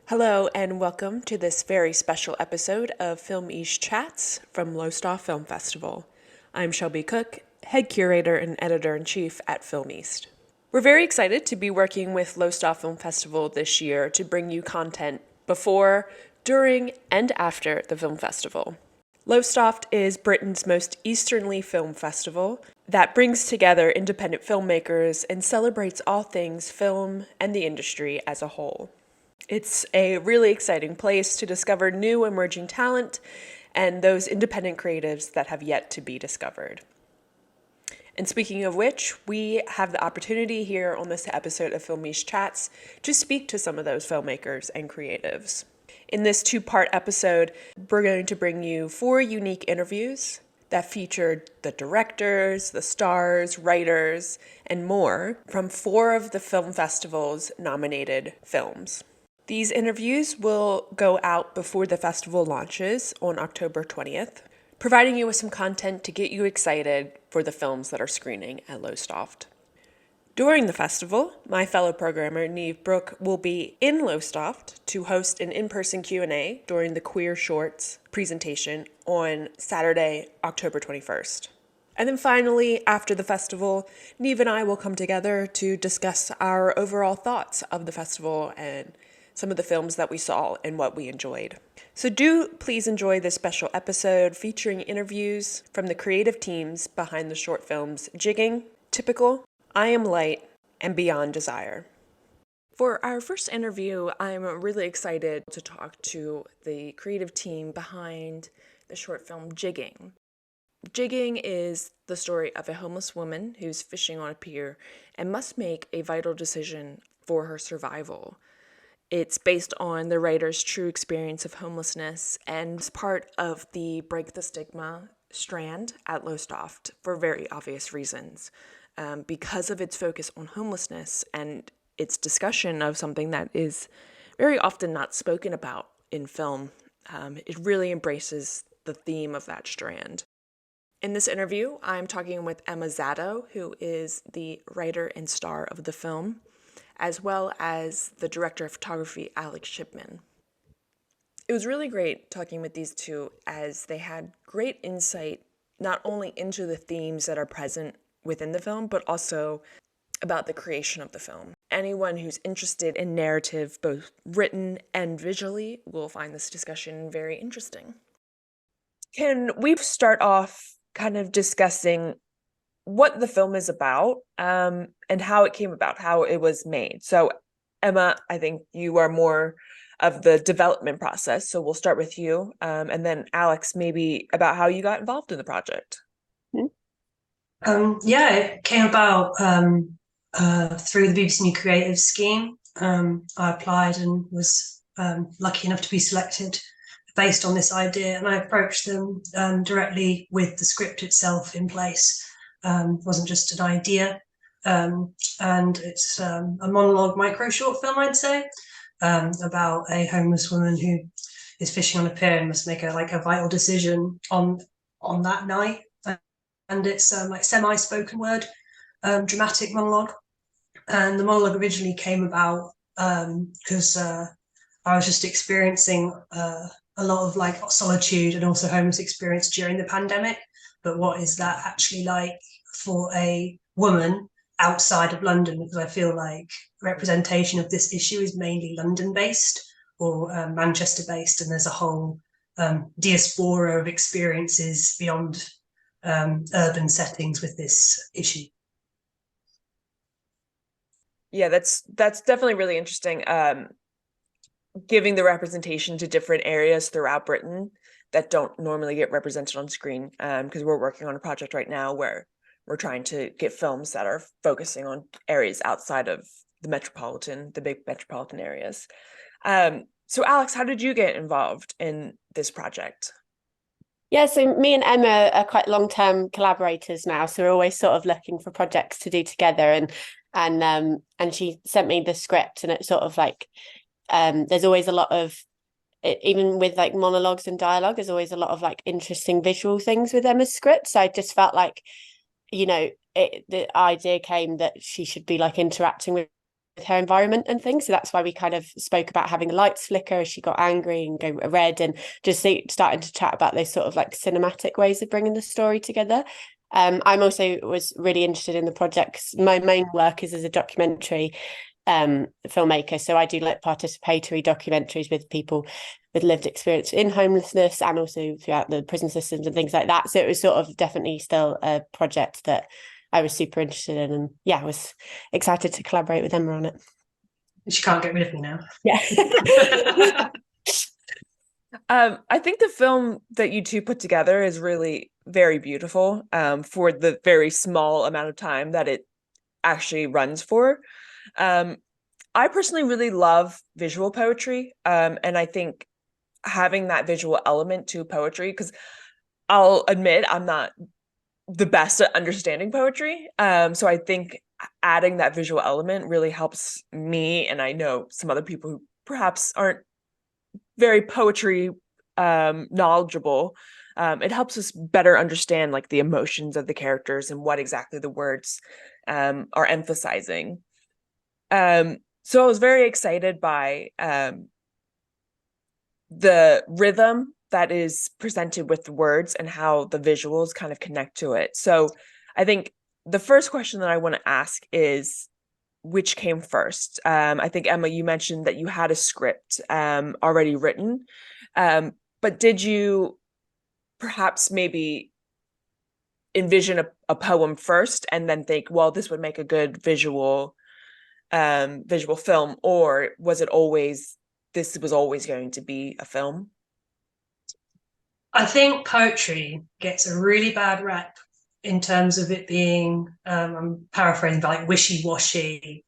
Hello and welcome to this very special episode of Film East Chats from Lowestoft Film Festival. I'm Shelby Cooke, head curator and editor-in-chief at Film East. We're very excited to be working with Lowestoft Film Festival this year to bring you content before, during, and after the film festival. Lowestoft is Britain's most easternly film festival that brings together independent filmmakers and celebrates all things film and the industry as a whole. It's a really exciting place to discover new emerging talent and those independent creatives that have yet to be discovered. And speaking of which, we have the opportunity here on this episode of Film East Chats to speak to some of those filmmakers and creatives. In this two-part episode, we're going to bring you 4 unique interviews that featured the directors, the stars, writers, and more from 4 of the film festival's nominated films. These interviews will go out before the festival launches on October 20th, providing you with some content to get you excited for the films that are screening at Lowestoft. During the festival, my fellow programmer, Neve Brooke, will be in Lowestoft to host an in-person Q&A during the Queer Shorts presentation on Saturday, October 21st. And then finally, after the festival, Neve and I will come together to discuss our overall thoughts of the festival and some of the films that we saw and what we enjoyed. So do please enjoy this special episode featuring interviews from the creative teams behind the short films Jigging, Typical, I Am Light, and Beyond Desire. For our first interview, I'm really excited to talk to the creative team behind the short film Jigging. Jigging is the story of a homeless woman who's fishing on a pier and must make a vital decision for her survival. It's based on the writer's true experience of homelessness and is part of the Break the Stigma strand at Lowestoft for very obvious reasons. Because of its focus on homelessness and its discussion of something that is very often not spoken about in film, it really embraces the theme of that strand. In this interview, I'm talking with Emma Zadow, who is the writer and star of the film, as well as the director of photography, Alex Shipman. It was really great talking with these two as they had great insight not only into the themes that are present within the film, but also about the creation of the film. Anyone who's interested in narrative, both written and visually, will find this discussion very interesting. Can we start off kind of discussing what the film is about and how it came about, how it was made? So, Emma, I think you are more of the development process, so we'll start with you. And then Alex, maybe about how you got involved in the project. It came about through the BBC New Creative Scheme. I applied and was lucky enough to be selected based on this idea, and I approached them directly with the script itself in place. It wasn't just an idea, and it's a monologue micro short film, I'd say, about a homeless woman who is fishing on a pier and must make a vital decision on that night. And it's like semi-spoken word, dramatic monologue. And the monologue originally came about because I was just experiencing a lot of solitude and also homeless experience during the pandemic. But what is that actually like for a woman outside of London? Because I feel like representation of this issue is mainly London-based or Manchester-based, and there's a whole diaspora of experiences beyond urban settings with this issue. Yeah, that's definitely really interesting. Giving the representation to different areas throughout Britain that don't normally get represented on screen, because we're working on a project right now where we're trying to get films that are focusing on areas outside of the big metropolitan areas. So Alex, how did you get involved in this project? Yeah, so me and Emma are quite long-term collaborators now, so we're always sort of looking for projects to do together. And she sent me the script, and it's sort of like there's always a lot of, even with like monologues and dialogue, there's always a lot of like interesting visual things with Emma's script. So I just felt like, the idea came that she should be like interacting with her environment and things. So that's why we kind of spoke about having the lights flicker as she got angry and go red, and just starting to chat about those sort of like cinematic ways of bringing the story together. I'm also was really interested in the projects. My main work is as a documentary filmmaker, so I do like participatory documentaries with people with lived experience in homelessness and also throughout the prison systems and things like that. So it was sort of definitely still a project that I was super interested in, and I was excited to collaborate with Emma on it. She can't get rid of me now. Yeah. I think the film that you two put together is really very beautiful for the very small amount of time that it actually runs for. I personally really love visual poetry, and I think having that visual element to poetry, because I'll admit I'm not the best at understanding poetry, so I think adding that visual element really helps me, and I know some other people who perhaps aren't very poetry knowledgeable. It helps us better understand like the emotions of the characters and what exactly the words are emphasizing. So I was very excited by the rhythm that is presented with the words and how the visuals kind of connect to it. So I think the first question that I want to ask is, which came first? I think, Emma, you mentioned that you had a script already written, but did you perhaps maybe envision a poem first and then think, well, this would make a good visual film, or was it always, this was always going to be a film? I think poetry gets a really bad rep in terms of it being, I'm paraphrasing, like wishy-washy,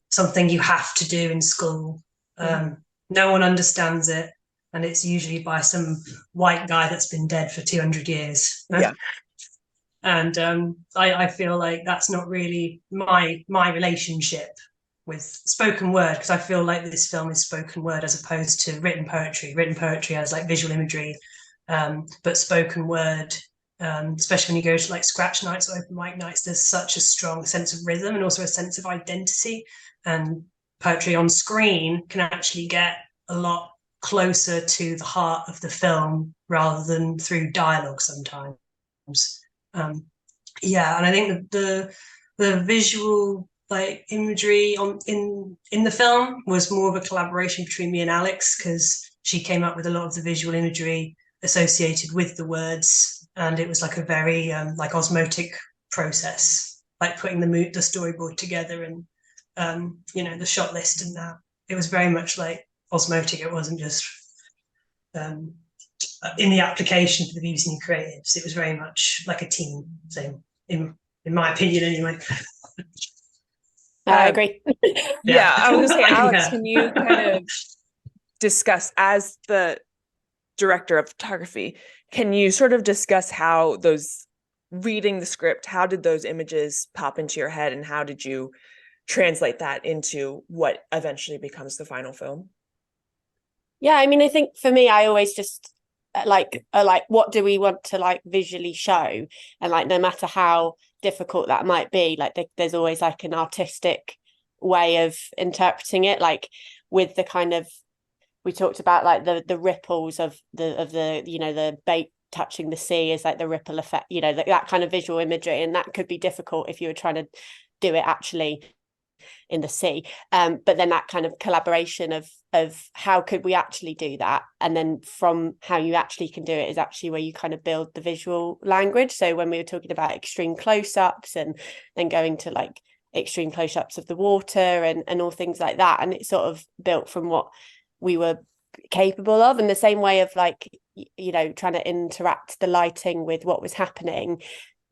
something you have to do in school. No one understands it, and it's usually by some white guy that's been dead for 200 years. Yeah. And I feel like that's not really my relationship with spoken word, because I feel like this film is spoken word as opposed to written poetry. Written poetry has like visual imagery, but spoken word, especially when you go to like scratch nights or open mic nights, there's such a strong sense of rhythm and also a sense of identity. And poetry on screen can actually get a lot closer to the heart of the film rather than through dialogue sometimes. And I think the visual like imagery in the film was more of a collaboration between me and Alex, because she came up with a lot of the visual imagery associated with the words, and it was like a very like osmotic process, like putting the storyboard together and the shot list and that. It was very much like osmotic. It wasn't just in the application for the BBC New Creatives. It was very much like a team thing, in my opinion, anyway. I agree. Yeah, I was gonna say, Alex, can you kind of discuss, as the director of photography, can you sort of discuss how those, reading the script, how did those images pop into your head, and how did you translate that into what eventually becomes the final film? Yeah, I mean, I think for me, I always just like what do we want to like visually show, and like no matter how difficult that might be, like there's always like an artistic way of interpreting it, like with the kind of, we talked about like the ripples of the the bait touching the sea is like the ripple effect, that kind of visual imagery, and that could be difficult if you were trying to do it actually in the sea, but then that kind of collaboration of how could we actually do that, and then from how you actually can do it is actually where you kind of build the visual language. So when we were talking about extreme close-ups and then going to like extreme close-ups of the water and all things like that, and it sort of built from what we were capable of, in the same way of like trying to interact the lighting with what was happening.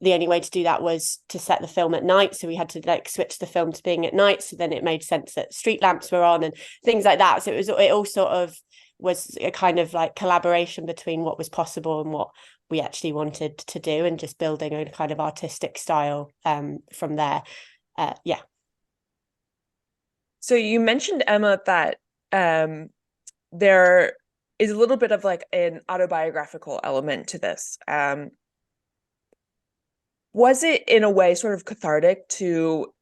The only way to do that was to set the film at night, so we had to like switch the film to being at night, so then it made sense that street lamps were on and things like that. So it all sort of was a kind of like collaboration between what was possible and what we actually wanted to do, and just building a kind of artistic style from there. So you mentioned, Emma, that there is a little bit of like an autobiographical element to this. Was it in a way sort of cathartic to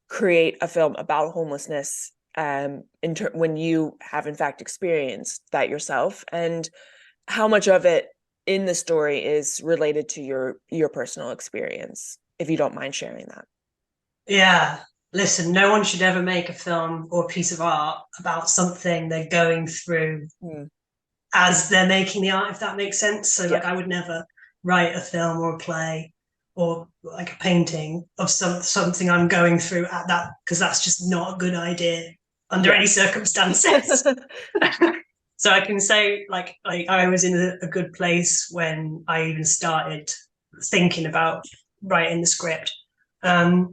create a film about homelessness when you have in fact experienced that yourself, and how much of it in the story is related to your personal experience, if you don't mind sharing that. Yeah. Listen, no one should ever make a film or a piece of art about something they're going through as they're making the art, if that makes sense. So like, I would never write a film or a play or like a painting of something I'm going through at that, because that's just not a good idea under any circumstances. So I can say like I was in a good place when I even started thinking about writing the script. I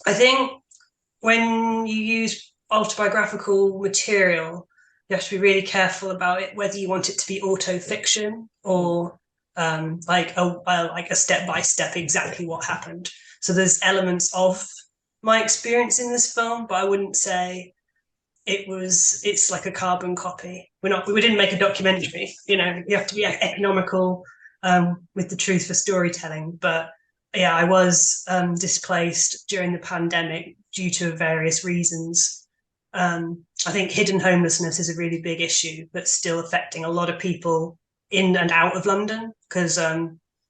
think when you use autobiographical material, you have to be really careful about it, whether you want it to be auto-fiction or like a step-by-step exactly what happened. So there's elements of my experience in this film, but I wouldn't say it's like a carbon copy. We didn't make a documentary, you know, you have to be economical with the truth for storytelling. But yeah, I was displaced during the pandemic due to various reasons. I think hidden homelessness is a really big issue that's still affecting a lot of people in and out of London, because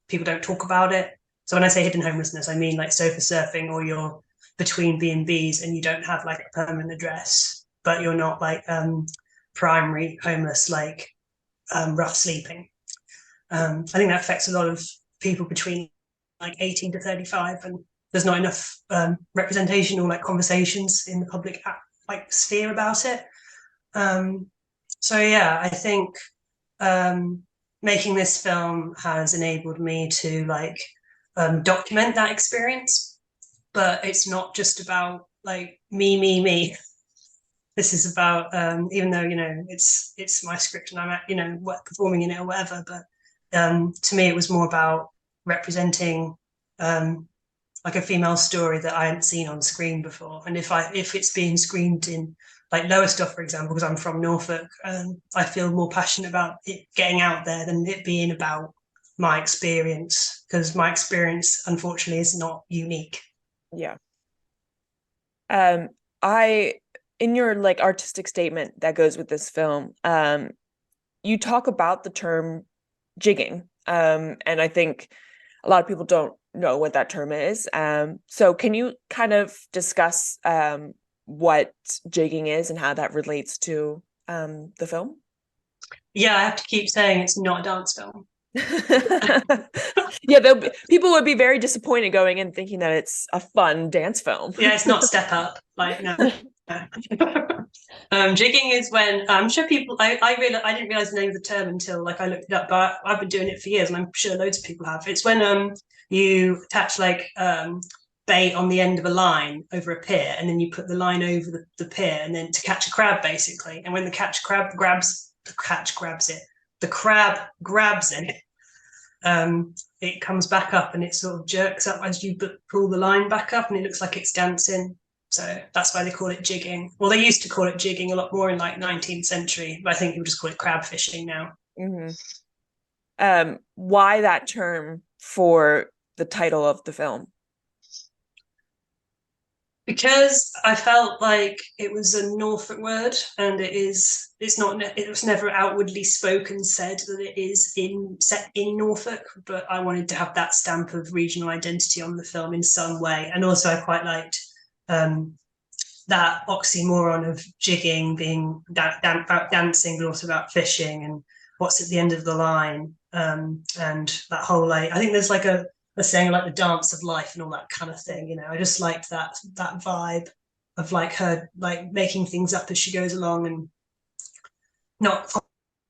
people don't talk about it. So when I say hidden homelessness, I mean like sofa surfing, or you're between B&Bs and you don't have like a permanent address, but you're not like primary homeless, like rough sleeping. I think that affects a lot of people between like 18 to 35, and there's not enough representation or like conversations in the public like sphere about it. So yeah, I think making this film has enabled me to like document that experience, but it's not just about like me. This is about even though, you know, it's my script and I'm, you know, performing in it or whatever, but to me it was more about representing like a female story that I hadn't seen on screen before. And if it's being screened in like Lowestoft, for example, because I'm from Norfolk, I feel more passionate about it getting out there than it being about my experience, because my experience unfortunately is not unique. Yeah. I in your like artistic statement that goes with this film, you talk about the term jigging. And I think a lot of people don't know what that term is. So can you kind of discuss what jigging is and how that relates to the film? Yeah, I have to keep saying it's not a dance film. Yeah, people would be very disappointed going in thinking that it's a fun dance film. Yeah, it's not Step Up. Like, no. Jigging is when I'm sure people. I didn't realize the name of the term until like I looked it up, but I've been doing it for years, and I'm sure loads of people have. It's when you attach like bait on the end of a line over a pier, and then you put the line over the pier, and then to catch a crab basically. And when the crab grabs it, the crab grabs it. It comes back up and it sort of jerks up as you pull the line back up, and it looks like it's dancing. So that's why they call it jigging. Well, they used to call it jigging a lot more in like 19th century, but I think people just call it crab fishing now. Why that term for the title of the film? Because I felt like it was a Norfolk word, and it was never outwardly spoken said that it is set in Norfolk, but I wanted to have that stamp of regional identity on the film in some way. And also I quite liked that oxymoron of jigging being about dancing, but also about fishing and what's at the end of the line. And that whole, like, I think there's like a saying like the dance of life and all that kind of thing, you know. I just liked that vibe of like her like making things up as she goes along and not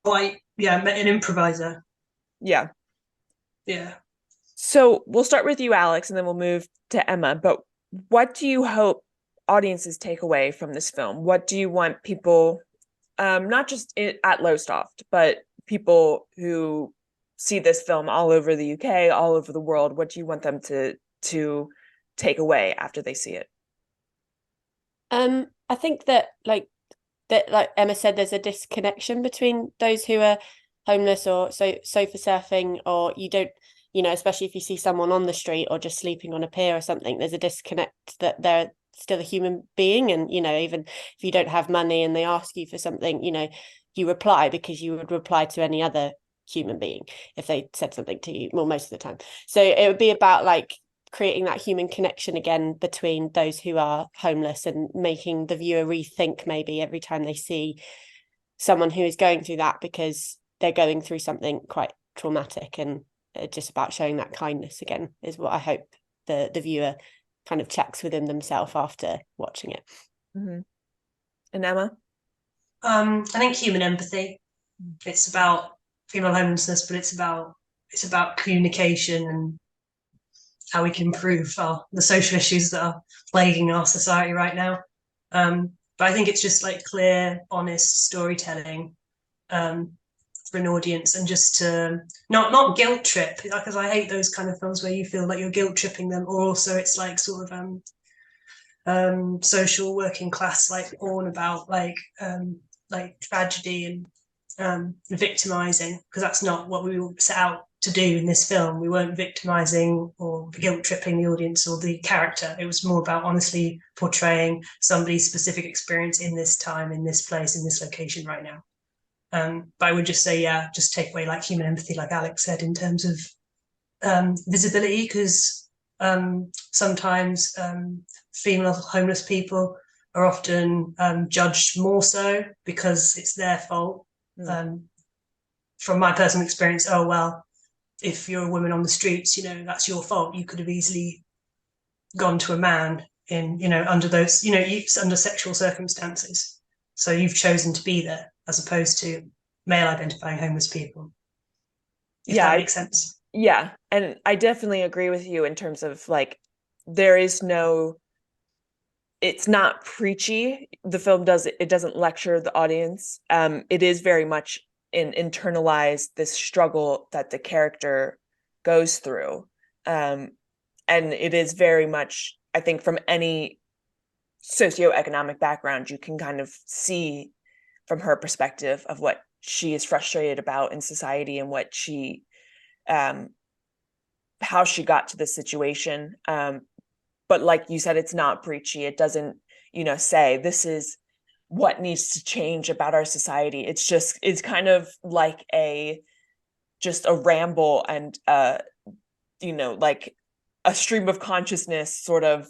quite, an improviser. Yeah. So we'll start with you, Alex, and then we'll move to Emma. But what do you hope audiences take away from this film? What do you want people, not just at Lowestoft, but people who see this film all over the UK, all over the world? What do you want them to take away after they see it? I think that like Emma said, there's a disconnection between those who are homeless or sofa surfing, or you don't, you know, especially if you see someone on the street or just sleeping on a pier or something, there's a disconnect that they're still a human being, and even if you don't have money and they ask you for something, you reply because you would reply to any other human being if they said something to you, well, most of the time. So it would be about like creating that human connection again between those who are homeless, and making the viewer rethink maybe every time they see someone who is going through that, because they're going through something quite traumatic, and just about showing that kindness again is what I hope the viewer kind of checks within themselves after watching it. Mm-hmm. And Emma? I think human empathy. It's about female homelessness, but it's about communication and how we can improve the social issues that are plaguing our society right now. But I think it's just like clear, honest storytelling for an audience, and just to not guilt trip, because I hate those kind of films where you feel like you're guilt tripping them, or also it's like sort of social working class like porn about like tragedy and victimizing, because that's not what we set out to do in this film. We weren't victimizing or guilt tripping the audience or the character. It was more about honestly portraying somebody's specific experience in this time, in this place, in this location right now. But I would just say, just take away like human empathy, like Alex said, in terms of visibility, because sometimes female homeless people are often judged more so because it's their fault. From my personal experience, oh well, if you're a woman on the streets, that's your fault. You could have easily gone to a man in, under those, under sexual circumstances. So you've chosen to be there, as opposed to male identifying homeless people. If that makes sense. Yeah. And I definitely agree with you in terms of like, it's not preachy. The film doesn't lecture the audience. It is very much internalize this struggle that the character goes through. And it is very much, I think, from any socioeconomic background, you can kind of see from her perspective of what she is frustrated about in society, and what she, how she got to this situation. But like you said, it's not preachy. It doesn't, say this is what needs to change about our society. It's kind of like just a ramble, and like a stream of consciousness sort of,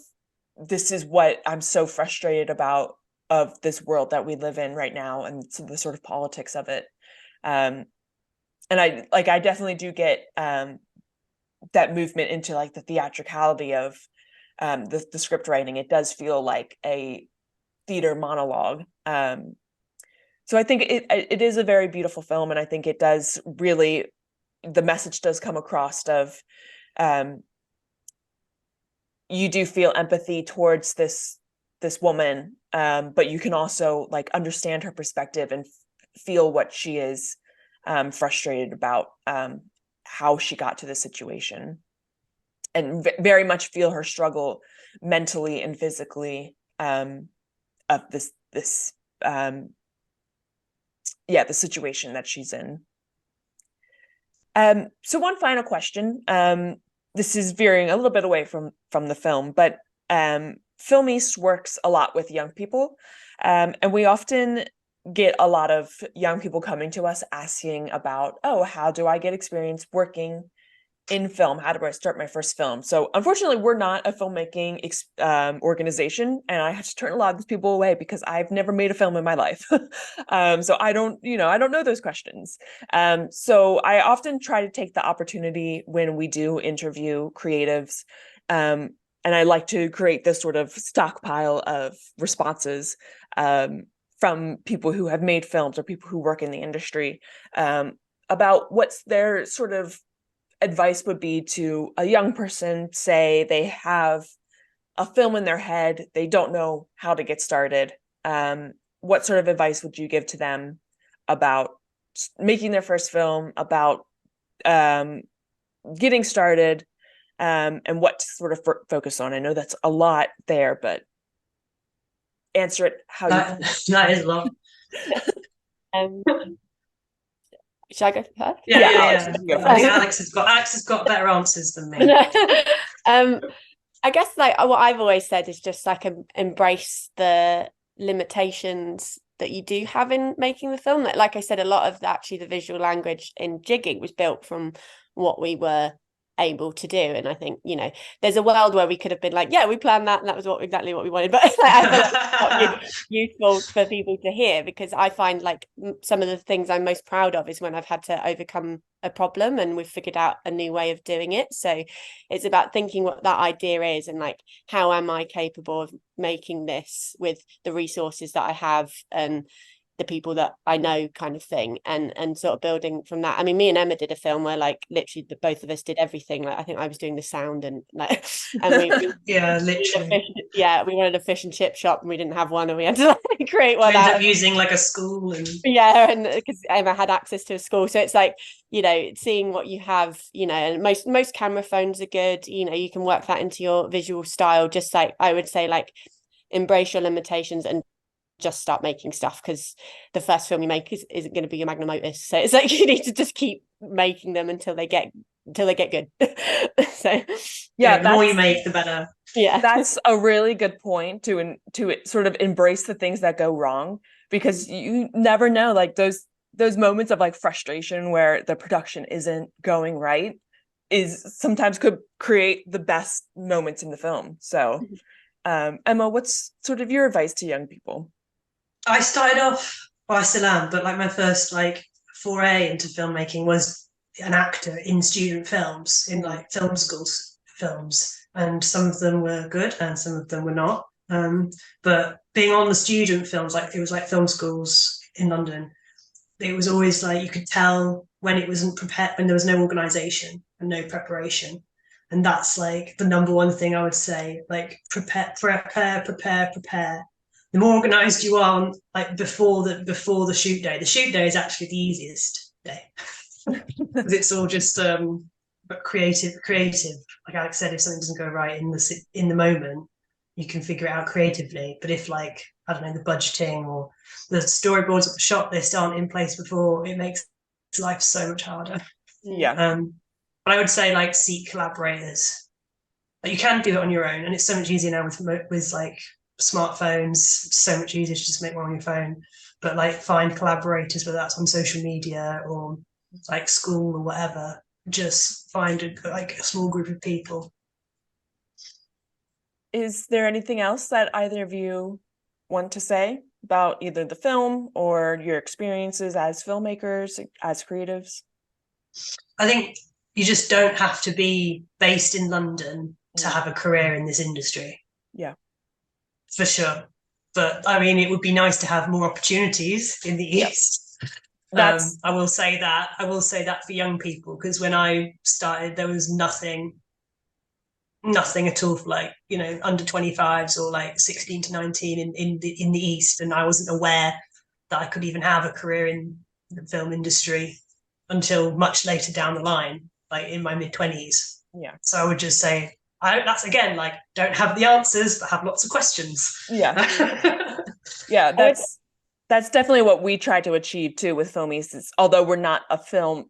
this is what I'm so frustrated about of this world that we live in right now, and the sort of politics of it. And I definitely do get that movement into like the theatricality of the script writing. It does feel like a theater monologue. So I think it is a very beautiful film, and I think it does really, the message does come across of you do feel empathy towards this woman, but you can also like understand her perspective and feel what she is frustrated about, how she got to this situation, and very much feel her struggle mentally and physically of the situation that she's in. So one final question. This is veering a little bit away from the film, but Film East works a lot with young people, and we often get a lot of young people coming to us asking about, oh, how do I get experience working in film? How do I start my first film? So unfortunately, we're not a filmmaking organization, and I have to turn a lot of these people away because I've never made a film in my life. So I don't know those questions. So I often try to take the opportunity when we do interview creatives, and I like to create this sort of stockpile of responses from people who have made films or people who work in the industry, about what's their sort of advice would be to a young person. Say they have a film in their head, they don't know how to get started. What sort of advice would you give to them about making their first film, about getting started, and what to sort of focus on? I know that's a lot there, but answer it how that is a lot. Should I go first? Yeah. I think Alex has got better answers than me. I guess like what I've always said is just like embrace the limitations that you do have in making the film. Like I said, a lot of actually the visual language in Jigging was built from what we were able to do. And I think, you know, there's a world where we could have been like, yeah, we planned that and that was exactly what we wanted. But like, I feel like it's not useful for people to hear, because I find like some of the things I'm most proud of is when I've had to overcome a problem and we've figured out a new way of doing it. So it's about thinking what that idea is and like, how am I capable of making this with the resources that I have and the people that I know, kind of thing, and sort of building from that. I mean, me and Emma did a film where like literally both of us did everything. Like I think I was doing the sound and like, and we yeah, literally. we wanted a fish and chip shop and we didn't have one, and we had to like create one. We ended up using like a school and yeah, and because Emma had access to a school, so it's like, you know, seeing what you have, you know, and most camera phones are good. You know, you can work that into your visual style. Just like I would say, like embrace your limitations and just start making stuff, because the first film you make isn't going to be your magnum opus. So it's like you need to just keep making them until they get good. So yeah, the more you make, the better. Yeah, that's a really good point to sort of embrace the things that go wrong, because you never know, like those moments of like frustration where the production isn't going right is sometimes could create the best moments in the film. So Emma, what's sort of your advice to young people? I started off, well, I still am, but like my first like foray into filmmaking was an actor in student films, in like film schools films, and some of them were good and some of them were not. But being on the student films, like it was like film schools in London, it was always like you could tell when it wasn't prepared, when there was no organization and no preparation. And that's like the number one thing I would say, like prepare. The more organized you are, like before the shoot day. The shoot day is actually the easiest day because it's all just but creative. Like Alex said, if something doesn't go right in the moment, you can figure it out creatively. But if like, I don't know, the budgeting or the storyboards of the shot list aren't in place before, it makes life so much harder. Yeah. But I would say like seek collaborators. Like you can do it on your own, and it's so much easier now with like smartphones. It's so much easier to just make one on your phone. But like find collaborators, whether that's on social media or like school or whatever. Just find like a small group of people. Is there anything else that either of you want to say about either the film or your experiences as filmmakers, as creatives? I think you just don't have to be based in London to have a career in this industry. Yeah. For sure. But I mean, it would be nice to have more opportunities in the East. I will say that. I will say that for young people, because when I started, there was nothing at all for like, you know, under 25s or like 16 to 19 in the East. And I wasn't aware that I could even have a career in the film industry until much later down the line, like in my mid-20s. Yeah. So I would just say, that's again, like, don't have the answers, but have lots of questions. Yeah. Yeah, that's definitely what we try to achieve too with Film East. Is, although we're not a film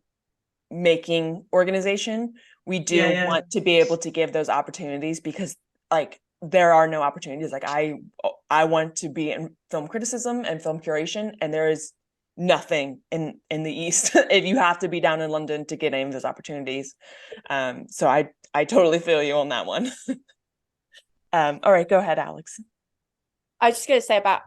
making organization, we do want to be able to give those opportunities, because like there are no opportunities. Like I want to be in film criticism and film curation, and there is nothing in the East. If you have to be down in London to get any of those opportunities. So I totally feel you on that one. All right, go ahead, Alex. I was just going to say about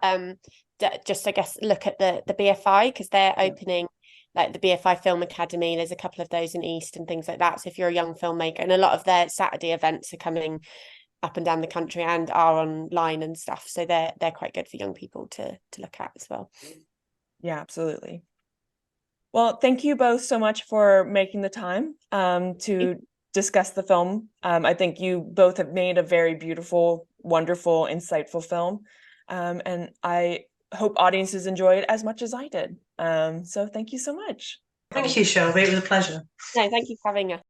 just I guess look at the BFI, because they're opening like the BFI Film Academy. There's a couple of those in East and things like that. So if you're a young filmmaker, and a lot of their Saturday events are coming up and down the country and are online and stuff, so they're quite good for young people to look at as well. Yeah, absolutely. Well, thank you both so much for making the time to discuss the film. I think you both have made a very beautiful, wonderful, insightful film. And I hope audiences enjoy it as much as I did. So thank you so much. Thank you, Shelby. It was a pleasure. No, thank you for having us.